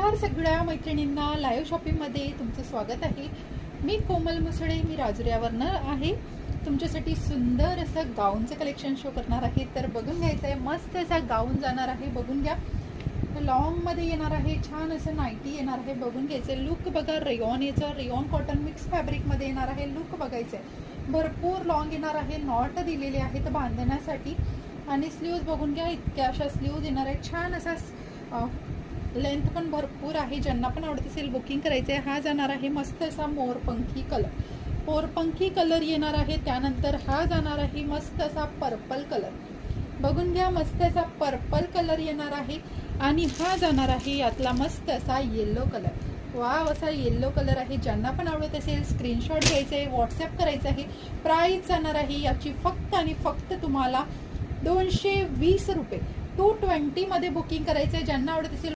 नमस्कार सगळ्या मैत्रिणींना, लाईव्ह शॉपिंगमध्ये तुमचं स्वागत आहे। मी कोमल मुसळे, मी राजुऱ्यावरनं आहे। तुमच्यासाठी सुंदर असं गाऊनचं कलेक्शन शो करणार आहे, तर बघून घ्यायचं आहे। मस्त असा गाऊन जाणार आहे, बघून घ्या। लॉंगमध्ये येणार आहे, छान असं नाईटी येणार आहे, बघून घ्यायचं। लुक बघा, रेयॉन याचा रेयॉन कॉटन मिक्स फॅब्रिकमध्ये येणार आहे। लुक बघायचं आहे, भरपूर लॉंग येणार आहे, नॉट दिलेले आहेत बांधण्यासाठी। आणि स्लीव्ज बघून घ्या, इतक्या अशा स्लीव्ज येणार आहे। छान असा लेंथ पण भरपूर आहे, ज्यांना पण आवडत असेल बुकिंग करायचं आहे। हा जाणार आहे मस्त असा मोरपंखी कलर येणार आहे। त्यानंतर हा जाणार आहे मस्त असा पर्पल कलर, बघून घ्या, मस्त असा पर्पल कलर येणार आहे। आणि हा जाणार आहे यातला मस्त असा येलो कलर, वाव असा येलो कलर आहे। ज्यांना पण आवडत असेल स्क्रीनशॉट घ्यायचा आहे, व्हॉट्सअप करायचं आहे। प्राइस जाणार आहे याची फक्त आणि फक्त तुम्हाला 220 रुपये, 220 मध्ये बुकिंग करायचं आहे। ज्यांना आवडत असेल